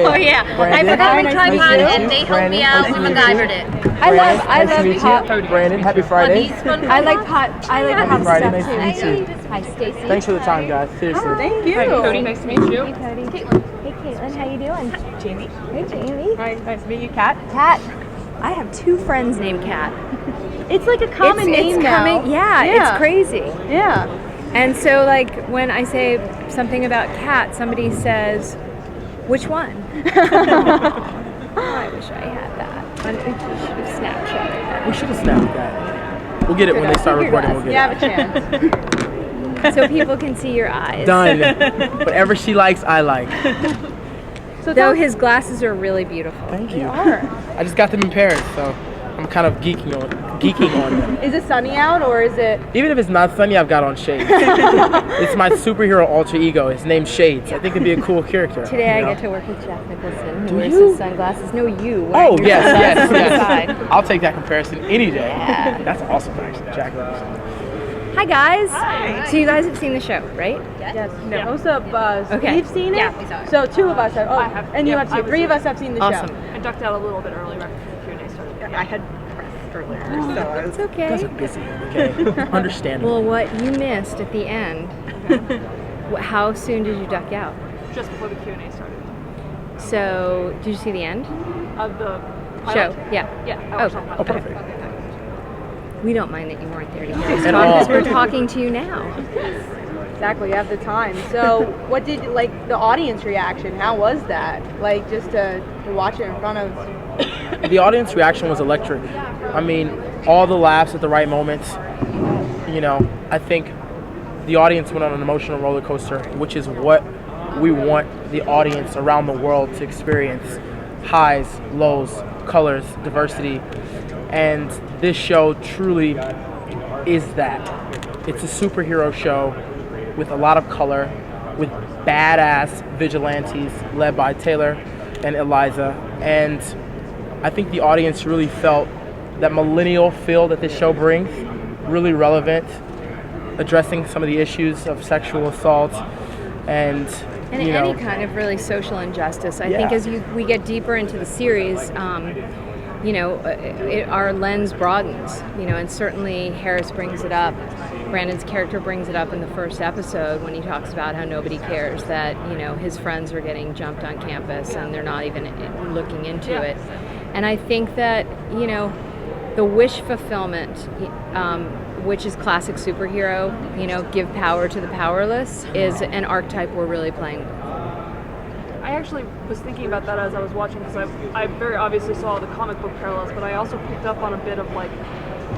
Oh yeah, I forgot the tripod and they helped me out. We MacGyvered it. I love pot. Brandon, happy Friday. I like pot. I like Happy pot Friday, stuff nice to too. meet you. Hi, Stacey. Thanks for the time, guys. Seriously. Thank you. Hi, Cody, nice to meet you. Hey, Cody. Hey, Caitlin. How you doing? Jamie. Hey, Jamie. Hi, nice to meet you. Kat. Kat. I have 2 friends named Kat. It's like a common name now. Yeah, it's crazy. Yeah. And so, like, when I say something about Kat, somebody says, "Which one?" I wish I had that. I think we should have Snapchatted that. We should have snapped that. We'll get it when they start recording. We'll get You have a chance. So people can see your eyes. Done. Whatever she likes, I like. So Though his glasses are really beautiful. Thank you. They are. I just got them in Paris, so I'm kind of geeking on them. Is it sunny out or is it? Even if it's not sunny, I've got on shades. It's my superhero alter ego. His name's Shades. I think it'd be a cool character. Today you know? I get to work with Jack Nicholson, who Do wears you? his sunglasses. No, you. Oh, wearing your yes. sunglasses on the side. I'll take that comparison any day. Yeah. That's awesome, actually. Jack Nicholson. Hi, guys. Hi. So you guys have seen the show, right? Yes. No. Most of us. Okay. We've seen it. Yeah, we saw it. So 2 of us have. Oh, I have. and you Yep, have 2. 3 of us have seen the Awesome. show. I ducked out a little bit early right before the Q&A started. I had press earlier, so I was... It's okay. You guys are busy, okay? Understandable. Well, what you missed at the end, how soon did you duck out? just before the Q&A started. So, did you see the end? Of the Show? pilot? Yeah. Yeah. I Oh, watched the pilot. perfect. We don't mind that you weren't there to hear us At talk all. because we're talking to you now. Exactly. You have the time. So, what did the audience reaction? How was that? Like just to watch it in front of. The audience reaction was electric. I mean, all the laughs at the right moments. You know, I think the audience went on an emotional roller coaster, which is what we want the audience around the world to experience. Highs, lows, colors, diversity. And this show truly is that. It's a superhero show with a lot of color, with badass vigilantes led by Taylor and Eliza. And I think the audience really felt that millennial feel that this show brings, really relevant, addressing some of the issues of sexual assault and you know, any kind of really social injustice. I Yeah. think as we get deeper into the series, you know, our lens broadens, you know, and certainly Harris brings it up. Brandon's character brings it up in the first episode when he talks about how nobody cares that, you know, his friends are getting jumped on campus and they're not even looking into it. And I think that, you know, the wish fulfillment, which is classic superhero, you know, give power to the powerless, is an archetype we're really playing with. I actually was thinking about that as I was watching because I very obviously saw the comic book parallels, but I also picked up on a bit of like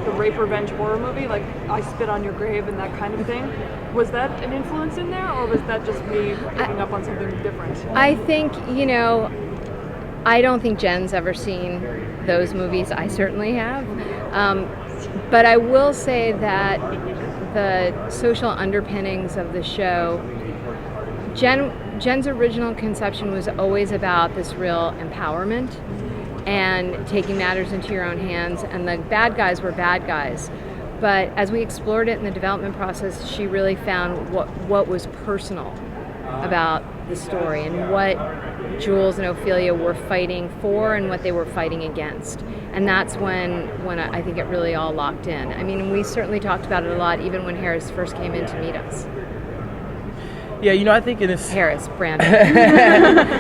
the rape revenge horror movie, like I Spit on Your Grave and that kind of thing. Was that an influence in there, or was that just me picking up on something different? I think, you know, I don't think Jen's ever seen those movies. I certainly have. But I will say that the social underpinnings of the show, Jen's original conception was always about this real empowerment and taking matters into your own hands, and the bad guys were bad guys. But as we explored it in the development process, she really found what was personal about the story and what Jules and Ophelia were fighting for and what they were fighting against. And that's when I think it really all locked in. I mean, we certainly talked about it a lot, even when Harris first came in to meet us. yeah, you know, I think in this Brandon.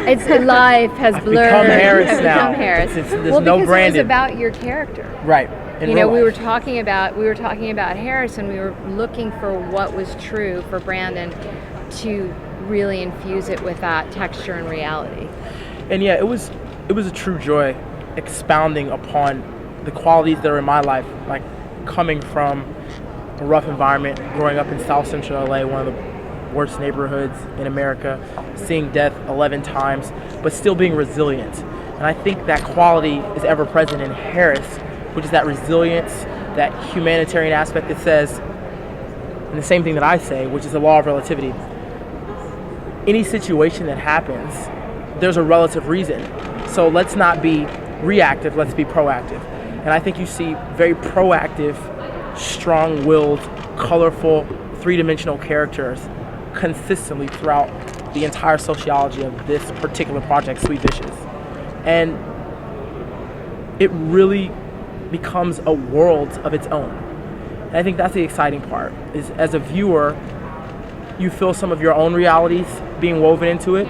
It's life has blurred. become Harris I've now. become Harris. There's well, no because Brandon. it was about your character. right. In You know, real we were life. talking about Harris, and we were looking for what was true for Brandon to really infuse it with that texture and reality. And yeah, it was a true joy expounding upon the qualities that are in my life, like coming from a rough environment, growing up in South Central LA, one of the worst neighborhoods in America, seeing death 11 times, but still being resilient. And I think that quality is ever present in Harris, which is that resilience, that humanitarian aspect that says, and the same thing that I say, which is the law of relativity. Any situation that happens, there's a relative reason. So let's not be reactive, let's be proactive. And I think you see very proactive, strong-willed, colorful, three-dimensional characters consistently throughout the entire sociology of this particular project, Sweet Vicious. And it really becomes a world of its own. And I think that's the exciting part, is as a viewer, you feel some of your own realities being woven into it,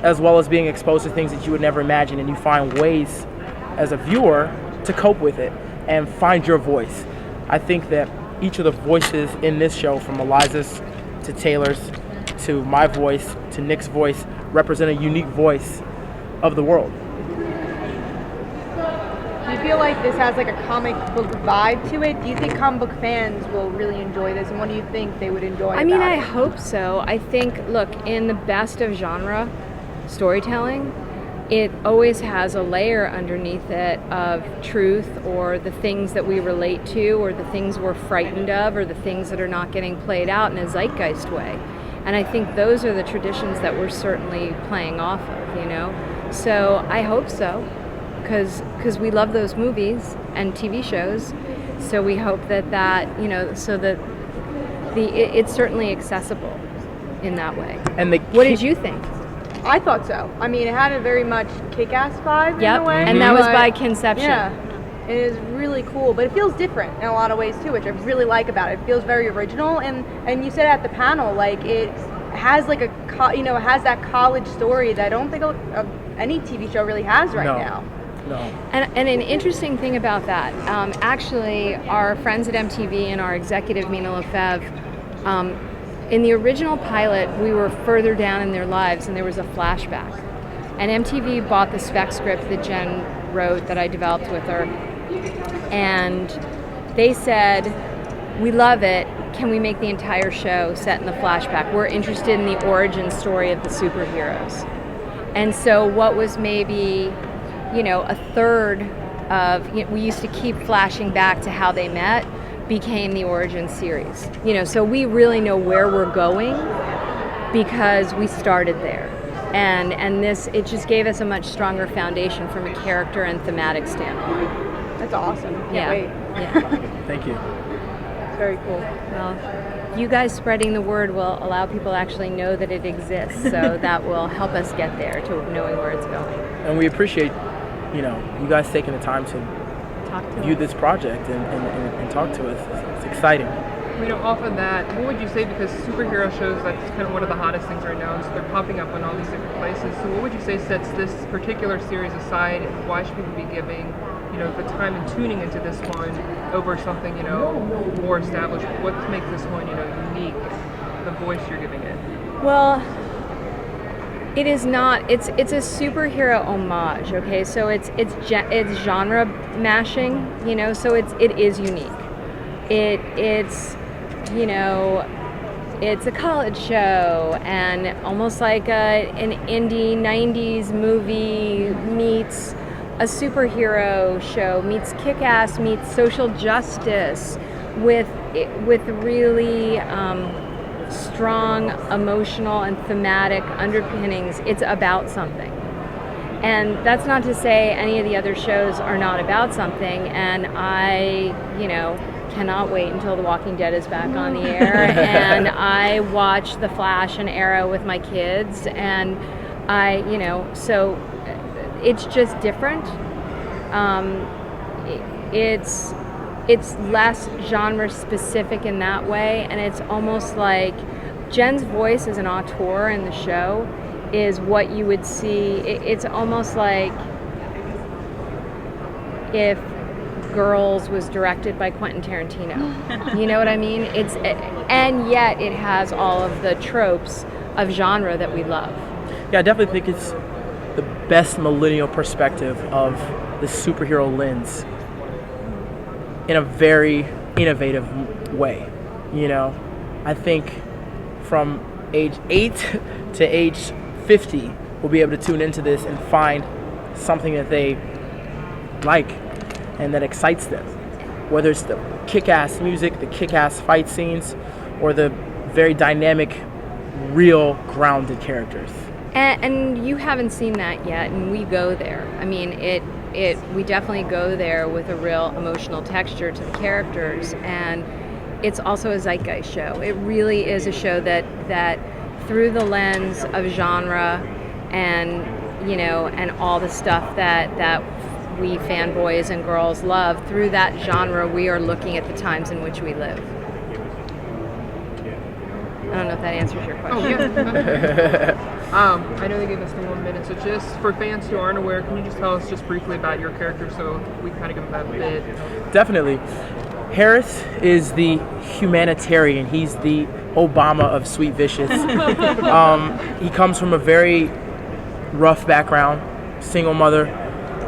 as well as being exposed to things that you would never imagine, and you find ways as a viewer to cope with it and find your voice. I think that each of the voices in this show, from Eliza's to Taylor's to my voice to Nick's voice, represent a unique voice of the world. Do you feel like this has like a comic book vibe to it? Do you think comic book fans will really enjoy this, and what do you think they would enjoy I mean, about I it? hope so. I think, look, in the best of genre storytelling, it always has a layer underneath it of truth, or the things that we relate to, or the things we're frightened of, or the things that are not getting played out in a zeitgeist way. And I think those are the traditions that we're certainly playing off of, you know? So I hope so, because we love those movies and TV shows. So we hope that you know, so that it's certainly accessible in that way. And what did you think? I thought so. I mean, it had a very much kick-ass vibe in a way. And that was but- by conception. Yeah, it is really cool, but it feels different in a lot of ways too, which I really like about it. It feels very original, and you said at the panel, like it has like it has that college story that I don't think any TV show really has right now. No. And an interesting thing about that, actually, our friends at MTV and our executive, Mina Lefebvre, in the original pilot, we were further down in their lives, and there was a flashback. And MTV bought the spec script that Jen wrote that I developed with her, and they said, "We love it. Can we make the entire show set in the flashback? We're interested in the origin story of the superheroes." And so what was maybe, a third of, we used to keep flashing back to how they met, became the origin series. So we really know where we're going because we started there. And this, it just gave us a much stronger foundation from a character and thematic standpoint. That's awesome. Can't Yeah. wait. Yeah. Thank you. It's very cool. Well, you guys spreading the word will allow people to actually know that it exists, so that will help us get there to knowing where it's going. And we appreciate, you guys taking the time to Talk to view us. this project and talk to us. It's exciting. Off of that, what would you say, because superhero shows, that's kind of one of the hottest things right now, and so they're popping up on all these different places. So what would you say sets this particular series aside, and why should people be giving, the time and tuning into this one over something, more established? What makes this one, unique, the voice you're giving it? Well, it is not. It's a superhero homage. Okay, so it's genre mashing. So it is unique. It's it's a college show, and almost like an indie 90s movie meets a superhero show, meets Kick-Ass, meets social justice with really strong emotional and thematic underpinnings. It's about something. And that's not to say any of the other shows are not about something, and I, cannot wait until The Walking Dead is back on the air, and I watch The Flash and Arrow with my kids, and so it's just different. It's less genre specific in that way, and it's almost like Jen's voice as an auteur in the show is what you would see. It's almost like if Girls was directed by Quentin Tarantino. You know what I mean? And yet it has all of the tropes of genre that we love. Yeah, I definitely think it's the best millennial perspective of the superhero lens in a very innovative way. I think from age 8 to age 50 will be able to tune into this and find something that they like and that excites them, whether it's the kick-ass music, the kick-ass fight scenes, or the very dynamic, real, grounded characters. And you haven't seen that yet, and we go there. I mean, we definitely go there with a real emotional texture to the characters, and it's also a zeitgeist show. It really is a show that through the lens of genre and, you know, and all the stuff that we fanboys and girls love. Through that genre, we are looking at the times in which we live. I don't know if that answers your question. Oh, yeah. I know they gave us the 1 minute, so just for fans who aren't aware, can you just tell us just briefly about your character so we can kind of give them that bit? Definitely. Harris is the humanitarian. He's the Obama of Sweet Vicious. He comes from a very rough background, single mother,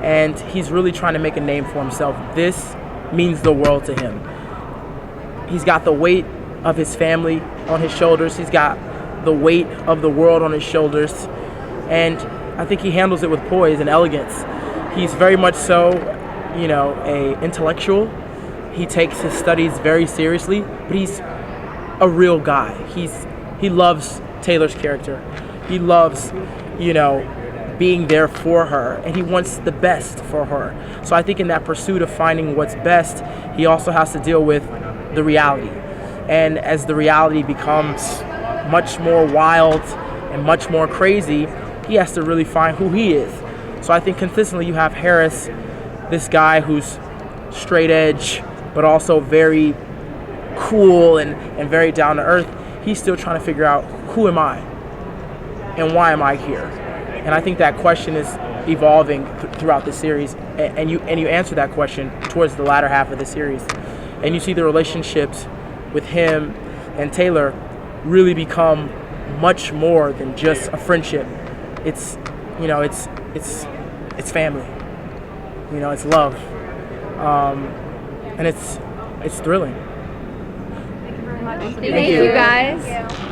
and he's really trying to make a name for himself. This means the world to him. He's got the weight of his family on his shoulders. He's got the weight of the world on his shoulders, and I think he handles it with poise and elegance. He's very much so, you know, a intellectual. He takes his studies very seriously, but he's a real guy. He loves Taylor's character. He loves, you know, being there for her, and he wants the best for her. So I think in that pursuit of finding what's best, he also has to deal with the reality. And as the reality becomes much more wild and much more crazy, he has to really find who he is. So I think consistently you have Harris, this guy who's straight edge, but also very cool and very down to earth. He's still trying to figure out, who am I and why am I here? And I think that question is evolving throughout the series, and you answer that question towards the latter half of the series, and you see the relationships with him and Taylor really become much more than just a friendship. It's, you know, it's family. You know, it's love, and it's thrilling. Thank you very much. Thank you, guys.